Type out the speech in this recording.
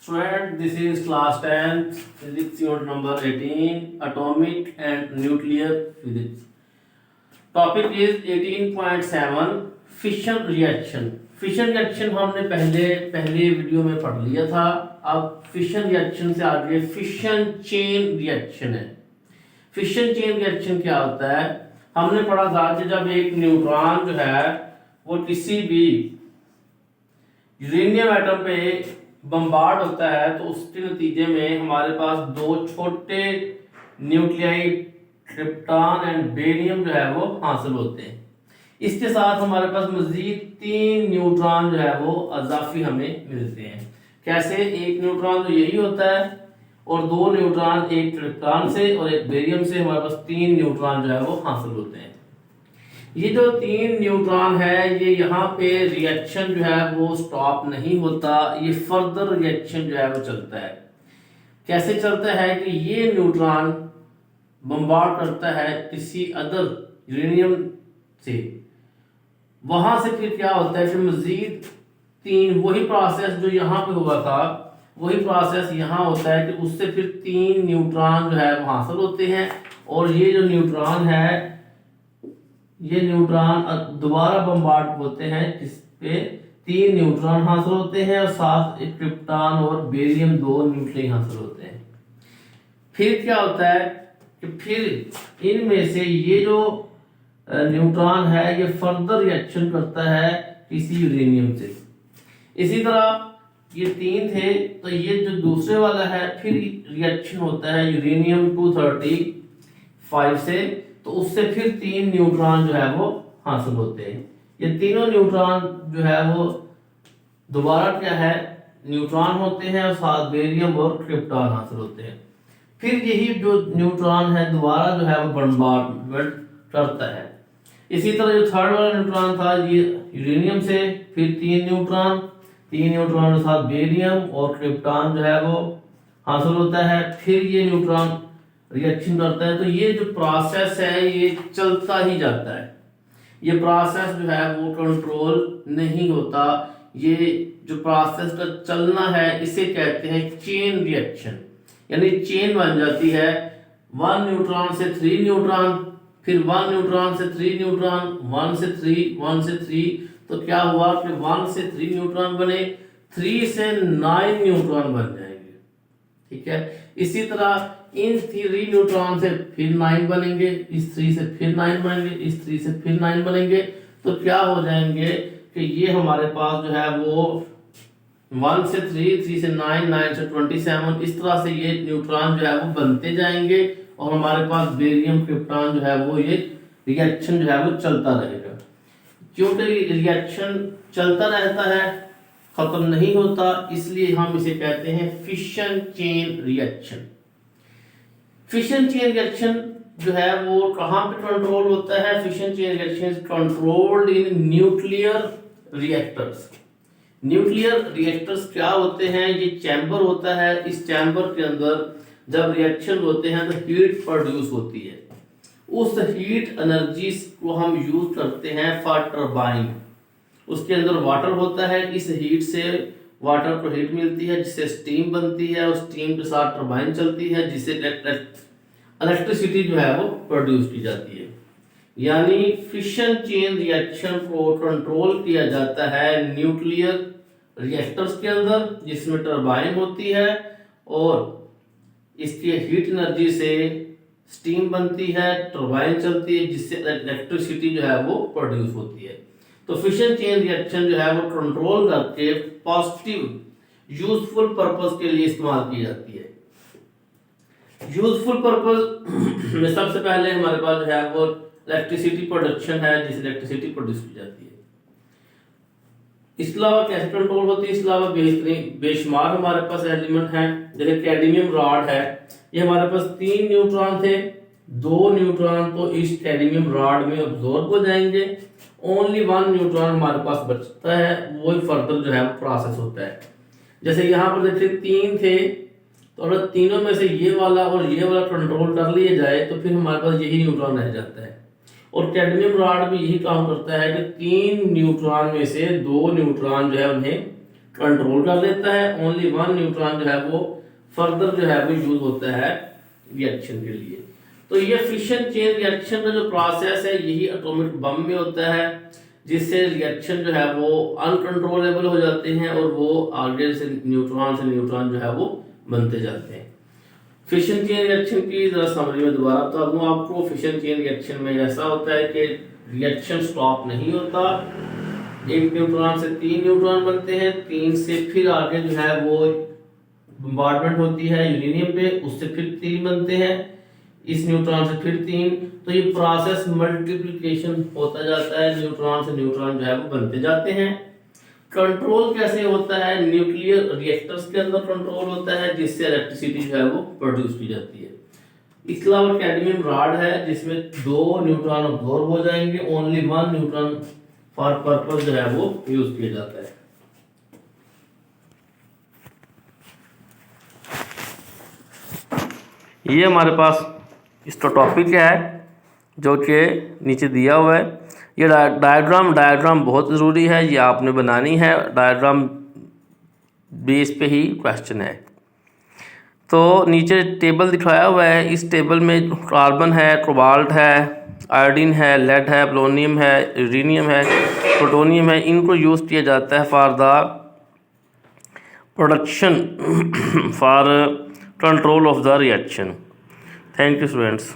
Student, this is class 10th physics unit number 18 atomic and nuclear physics. Topic is 18.7 fission reaction. Fission reaction हमने पहले video में पढ़ लिया था. अब फिशन रिएक्शन से आगे फिशन चेन रिएक्शन है. फिशन चेन रिएक्शन क्या होता है? हमने पढ़ा था कि जब एक न्यूट्रॉन जो है वो किसी भी यूरेनियम एटम पे बम्बार्ड होता है तो उसके नतीजे में हमारे पास दो छोटे न्यूक्लियाई क्रिप्टॉन एंड बेरियम जो है वो हासिल होते हैं. इसके साथ हमारे पास मजीद 3 न्यूट्रॉन जो है वो अजाफी हमें मिलते हैं. कैसे? एक न्यूट्रॉन तो यही होता है और 2 न्यूट्रॉन एक क्रिप्टॉन से और एक बेरियम से हमारे पास 3 न्यूट्रॉन जो है वो हासिल होते हैं. ये जो 3 न्यूट्रॉन है ये यहाँ पे रिएक्शन जो है वो स्टॉप नहीं होता, ये फर्दर रिएक्शन जो है वो चलता है. कैसे चलता है कि ये न्यूट्रॉन बम्बार्ड करता है किसी अदर यूरेनियम से, वहां से फिर क्या होता है कि मजीद 3 वही प्रोसेस जो यहाँ पे हुआ था वही प्रोसेस यहाँ होता है कि उससे फिर 3 न्यूट्रॉन जो है वो हासिल होते हैं. और ये जो न्यूट्रॉन है ये न्यूट्रॉन दोबारा बम्बार्ड होते हैं जिसपे 3 न्यूट्रॉन हासिल होते हैं और साथ एक क्रिप्टॉन और बेरियम 2 न्यूक्लियाई हासिल होते हैं. फिर क्या होता है कि फिर इनमें से ये जो न्यूट्रॉन है ये फर्दर रिएक्शन करता है किसी यूरेनियम से. इसी तरह ये 3 थे तो ये जो दूसरे वाला है फिर रिएक्शन होता है यूरेनियम 235 से, तो उससे फिर 3 न्यूट्रॉन जो है वो हासिल होते हैं. ये तीनों न्यूट्रॉन जो है वो दोबारा क्या है न्यूट्रॉन होते हैं और साथ बेरियम और क्रिप्टॉन हासिल होते हैं. फिर यही जो न्यूट्रॉन है दोबारा जो है वो बम्बार्डमेंट करता है. इसी तरह जो थर्ड वाला न्यूट्रॉन था ये यूरेनियम से फिर 3 न्यूट्रॉन के साथ बेरियम और क्रिप्टॉन जो है वो हासिल होता है. फिर ये न्यूट्रॉन रिएक्शन करता है. तो ये जो प्रोसेस है ये चलता ही जाता है. ये प्रोसेस जो है वो कंट्रोल नहीं होता. ये जो प्रोसेस का चलना है इसे कहते हैं चेन रिएक्शन, यानी चेन बन जाती है. 1 न्यूट्रॉन से 3 न्यूट्रॉन, फिर 1 न्यूट्रॉन से 3 न्यूट्रॉन, 1 से 3. तो क्या हुआ कि 1 से 3 न्यूट्रॉन बने, 3 से 9 न्यूट्रॉन बन जाएंगे. ठीक है. इसी तरह इन 3 न्यूट्रॉन से फिर 9 बनेंगे, इस 3 से फिर 9 बनेंगे, इस 3 से फिर 9 बनेंगे. तो क्या हो जाएंगे कि ये हमारे पास जो है वो 1 से 3 से 9 से 27 इस तरह से ये न्यूट्रॉन जो है वो बनते जाएंगे और हमारे पास बेरियम क्रिप्टॉन जो है वो ये रिएक्शन जो है वो चलता रहेगा. क्योंकि रिएक्शन चलता रहता है, खत्म नहीं होता, इसलिए हम इसे कहते हैं fission chain reaction. Fission chain reaction जो है वो कहाँ पे कंट्रोल होता है? Fission chain reaction is controlled in nuclear reactors. Nuclear reactors क्या होते हैं? ये चैम्बर होता है. इस चैम्बर के अंदर जब रिएक्शन होते हैं तो हीट प्रोड्यूस होती है. उस हीट एनर्जी को हम यूज करते हैं फॉर टरबाइन. उसके अंदर वाटर होता है. इस हीट से वाटर को हीट मिलती है जिससे स्टीम बनती है और स्टीम के साथ टरबाइन चलती है जिससे इलेक्ट्रिसिटी जो है वो प्रोड्यूस की जाती है. यानी फिशन चेन रिएक्शन को कंट्रोल किया जाता है न्यूक्लियर रिएक्टर्स के अंदर जिसमें टरबाइन होती है और इसकी हीट एनर्जी से स्टीम बनती है, टरबाइन चलती है जिससे इलेक्ट्रिसिटी जो है वो प्रोड्यूस होती है. तो फिशन चेन रिएक्शन जो है वो कंट्रोल करके पॉजिटिव यूजफुल पर्पस के लिए इस्तेमाल की जाती है. यूजफुल पर्पस में सबसे पहले हमारे पास जो है वो इलेक्ट्रिसिटी प्रोडक्शन है जिससे इलेक्ट्रिसिटी प्रोड्यूस की जाती है. इसके अलावा कैसे कंट्रोल होती है? इसके अलावा बेशुमार हमारे पास एलिमेंट हैं. जैसे कैडमियम रॉड है, ये हमारे पास 3 न्यूट्रॉन थे, 2 न्यूट्रॉन तो इस कैडमियम रॉड में अब्सॉर्ब हो जाएंगे. ओनली 1 न्यूट्रॉन हमारे पास बचता है, वही फर्दर जो है प्रोसेस होता है. जैसे यहाँ पर देखिए 3 थे तो अगर तीनों में से ये वाला और ये वाला कंट्रोल कर लिए जाए तो फिर हमारे पास यही न्यूट्रॉन रह जाता है. और कैडमियम रॉड भी यही काम करता है कि 3 न्यूट्रॉन में से 2 न्यूट्रॉन जो है उन्हें कंट्रोल कर देता है, ओनली 1 न्यूट्रॉन जो है वो फर्दर जो है वो यूज होता है रिएक्शन के लिए। तो ये फिशन चेन रिएक्शन का जो प्रोसेस है यही एटॉमिक बम में होता है, जिससे रिएक्शन जो है वो अनकंट्रोलेबल हो जाते हैं और वो आगे से न्यूट्रॉन जो है वो बनते जाते हैं। फिशन चेन रिएक्शन की जरा समरी में दोबारा बता दूं आपको। फिशन चेन रिएक्शन में ऐसा होता है कि रिएक्शन स्टॉप नहीं होता, एक न्यूट्रॉन से 3 न्यूट्रॉन बनते हैं, 3 से फिर आगे जो है वो बम्बार्डमेंट होती है यूरेनियम पे, उससे फिर 3 बनते हैं, इस न्यूट्रॉन से फिर 3, तो ये प्रोसेस मल्टीप्लिकेशन होता जाता है, न्यूट्रॉन से न्यूट्रॉन जो है वो बनते जाते हैं। कंट्रोल कैसे होता है? न्यूक्लियर रिएक्टर्स के अंदर कंट्रोल होता है, जिससे इलेक्ट्रिसिटी जो है वो प्रोड्यूस की जाती है। इसके अलावा कैडमियम रॉड है जिसमें 2 न्यूट्रॉन अब्सॉर्ब हो जाएंगे, ओनली 1 न्यूट्रॉन फॉर पर्पस जो है वो यूज किया जाता है। ये हमारे पास इसका टॉपिक है जो कि नीचे दिया हुआ है। ये डायग्राम बहुत ज़रूरी है, ये आपने बनानी है, डायग्राम बेस पे ही क्वेश्चन है। तो नीचे टेबल दिखाया हुआ है, इस टेबल में कार्बन है, कोबाल्ट है, आयोडीन है, लेड है, पोलोनियम है, यूरेनियम है, प्लूटोनियम है, इनको यूज़ किया जाता है for the production for control of the reaction. Thank you students.